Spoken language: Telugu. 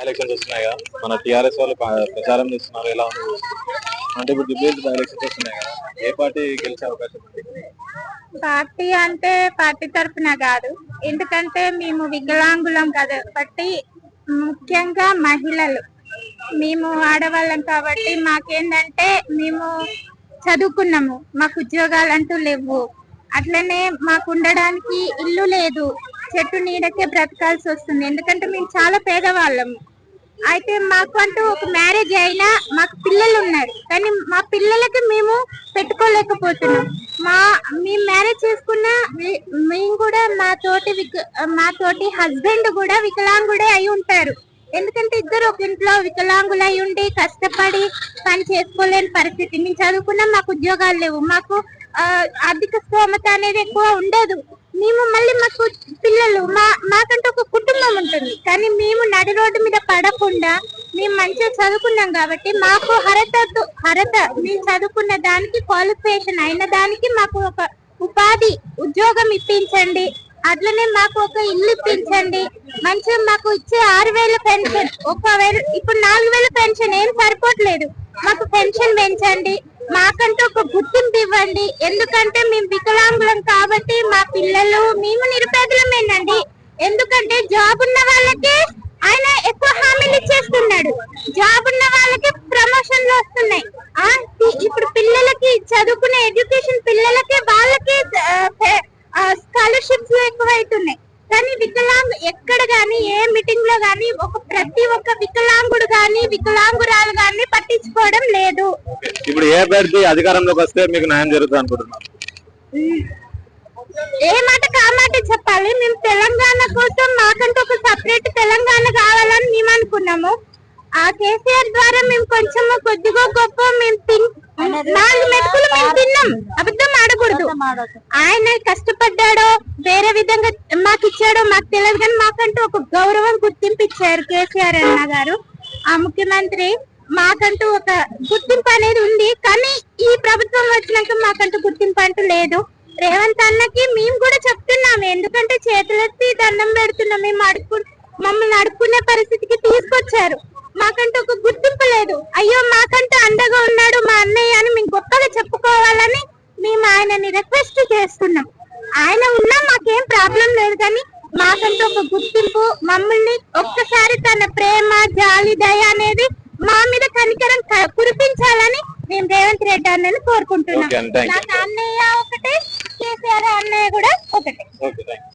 ఎలక్షన్స్ వస్తున్నాయి కదా, మన టీఆర్ఎస్ వాళ్ళు ప్రచారం చేస్తున్నారు. ఎలా ఉంది అంటే ఇప్పుడు డిబేట్ ఎలక్షన్స్ వస్తున్నాయి కదా, ఏ పార్టీ గెలిచే అవకాశం ఉంది? పార్టీ అంటే పార్టీ తరఫున కాదు, ఎందుకంటే మేము వికలాంగులం కాబట్టి, ముఖ్యంగా మహిళలు మేము ఆడవాళ్ళం కాబట్టి మాకేందంటే మేము చదువుకున్నాము, మాకు ఉద్యోగాలంటూ లేవు. అట్లనే మాకు ఉండడానికి ఇల్లు లేదు, చెట్టు నీడకే బ్రతకాల్సి వస్తుంది. ఎందుకంటే మేము చాలా పేదవాళ్ళము. అయితే మాకు అంటూ ఒక మ్యారేజ్ అయినా మాకు పిల్లలు ఉన్నారు, కానీ మా పిల్లలకి మేము పెట్టుకోలేకపోతున్నాం. మేము మ్యారేజ్ చేసుకున్న మేము కూడా మా తోటి హస్బెండ్ కూడా వికలాంగుడే అయి ఉంటారు. ఎందుకంటే ఇద్దరు ఒక ఇంట్లో వికలాంగులు అయి ఉండి కష్టపడి పని చేసుకోలేని పరిస్థితి. మేము చదువుకున్నా, మాకు ఉద్యోగాలు లేవు, మాకు ఆర్థిక స్తోమత అనేది ఎక్కువ ఉండదు. మాకు పిల్లలు, మాకంటూ ఒక కుటుంబం ఉంటుంది, కానీ మేము నడి రోడ్డు మీద పడకుండా మేము మంచిగా చదువుకున్నాం కాబట్టి మాకు అర్హత మేము చదువుకున్న దానికి, క్వాలిఫికేషన్ అయిన దానికి మాకు ఒక ఉద్యోగం ఇప్పించండి. అట్లనే మాకు ఒక ఇల్లు ఇప్పించండి. మంచిగా మాకు ఇచ్చే 6,000 పెన్షన్, ఇప్పుడు 4,000 పెన్షన్ ఏం సరిపోవట్లేదు. మాకు పెన్షన్ పెంచండి, మాకంటూ ఒక గుర్తింపు ఇవ్వండి. ఎందుకంటే మేము వికలాంగులం కాబట్టి మా పిల్లలు, మేము నిరుపేదలమేనండి. ఎందుకంటే జాబ్ ఉన్న వాళ్ళకే ఆయన ఎక్కువ హామీలు ఇచ్చేస్తున్నాడు, జాబ్ ఉన్న వాళ్ళకి ప్రమోషన్లు వస్తున్నాయి. ఇప్పుడు పిల్లలకి చదువుకునే ఎడ్యుకేషన్ పిల్లలకి వాళ్ళకి స్కాలర్షిప్స్ ఎక్కువైతున్నాయి. కానీ ఎక్కడ గానీ ఏ మీటింగ్ లో గానీ ప్రతి ఒక్క వికలాంగుడు గానీ వికలాంగురాలు గానీ పట్టించుకోవడం లేదు. ఇప్పుడు ఏ అభ్యర్థి అధికారంలోకి వస్తే మీకు న్యాయం జరుగుతుంది అనుకుంటున్నారు? ఏ మాట కామాట చెప్పాలి. మేము తెలంగాణ కోసం మాకంటూ ఒక సపరేట్ తెలంగాణ కావాలని మేము అనుకున్నాము. ఆ కేసీఆర్ ద్వారా మేము కొద్దిగా గొప్ప మేము 4 మెతుకులు మేము తిన్నాం. అబద్ధం ఆడకూడదు. ఆయన కష్టపడ్డాడో వేరే విధంగా మాకు ఇచ్చాడో మాకు తెలియదు, కానీ మాకంటూ ఒక గౌరవం, గుర్తింపు ఇచ్చారు కేసీఆర్ అన్న గారు. ఆ ముఖ్యమంత్రి మాకంటూ ఒక గుర్తింపు అనేది ఉంది. కానీ ఈ ప్రభుత్వం వచ్చినాక మాకంటూ గుర్తింపు అంటూ లేదు. రేవంత్ అన్నకి మేము కూడా చెప్తున్నాము, ఎందుకంటే చేతులెత్తి దండం పెడుతున్నాం. మమ్మల్ని అడుక్కునే పరిస్థితికి తీసుకొచ్చారు. మాకంటూ ఒక గుర్తింపు లేదు. అయ్యో మాకంటూ అండగా ఉన్నాడు మా అన్నయ్య అని మేము గొప్పగా చెప్పుకోవాలని మేము ఆయనని రిక్వెస్ట్ చేస్తున్నాం. ఆయన ఉన్నా మాకేం ప్రాబ్లం లేదు, కానీ మాకంటూ ఒక గుర్తింపు, మమ్మల్ని ఒక్కసారి తన ప్రేమ, జాలి, దయ అనేది మా మీద కనికరం కురిపించాలని మేము రేవంత్ రెడ్డి అన్నని కోరుకుంటున్నాం. నాకు అన్నయ్య